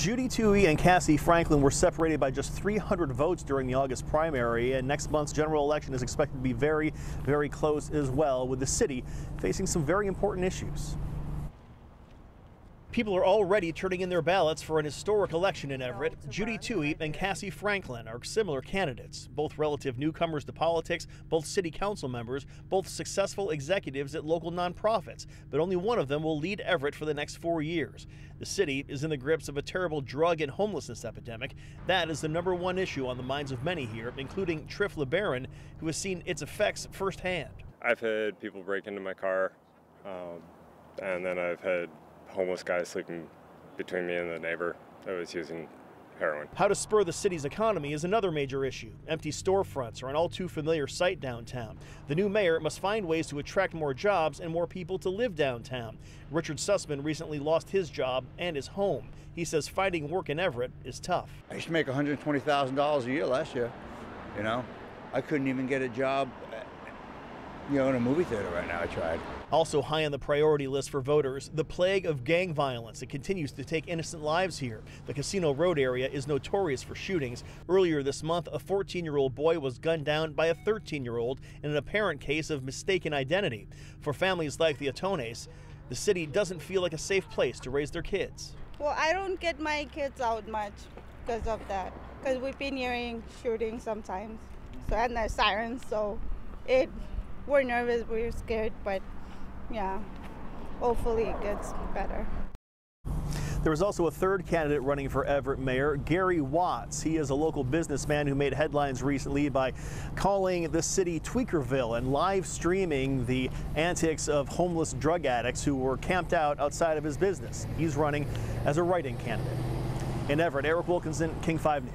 Judy Toohey and Cassie Franklin were separated by just 300 votes during the August primary, and next month's general election is expected to be very, very close as well, with the city facing some very important issues. People are already turning in their ballots for an historic election in Everett. Judy Toohey and Cassie Franklin are similar candidates, both relative newcomers to politics, both city council members, both successful executives at local nonprofits, but only one of them will lead Everett for the next 4 years. The city is in the grips of a terrible drug and homelessness epidemic. That is the #1 issue on the minds of many here, including Triff LeBaron, who has seen its effects firsthand. I've had people break into my car, and then I've had homeless guys sleeping between me and the neighbor that was using heroin. How to spur the city's economy is another major issue. Empty storefronts are an all too familiar sight downtown. The new mayor must find ways to attract more jobs and more people to live downtown. Richard Sussman recently lost his job and his home. He says finding work in Everett is tough. I used to make $120,000 a year last year. You know, I couldn't even get a job, in a movie theater right now. I tried. Also high on the priority list for voters, the plague of gang violence that continues to take innocent lives here. The Casino Road area is notorious for shootings. Earlier this month, a 14-year-old boy was gunned down by a 13-year-old in an apparent case of mistaken identity. For families like the Atones, the city doesn't feel like a safe place to raise their kids. Well, I don't get my kids out much because of that, because we've been hearing shootings sometimes, and there's sirens, so we're nervous, we're scared, but yeah, hopefully it gets better. There was also a third candidate running for Everett mayor, Gary Watts. He is a local businessman who made headlines recently by calling the city Tweakerville and live streaming the antics of homeless drug addicts who were camped out outside of his business. He's running as a write-in candidate. In Everett, Eric Wilkinson, King 5 News.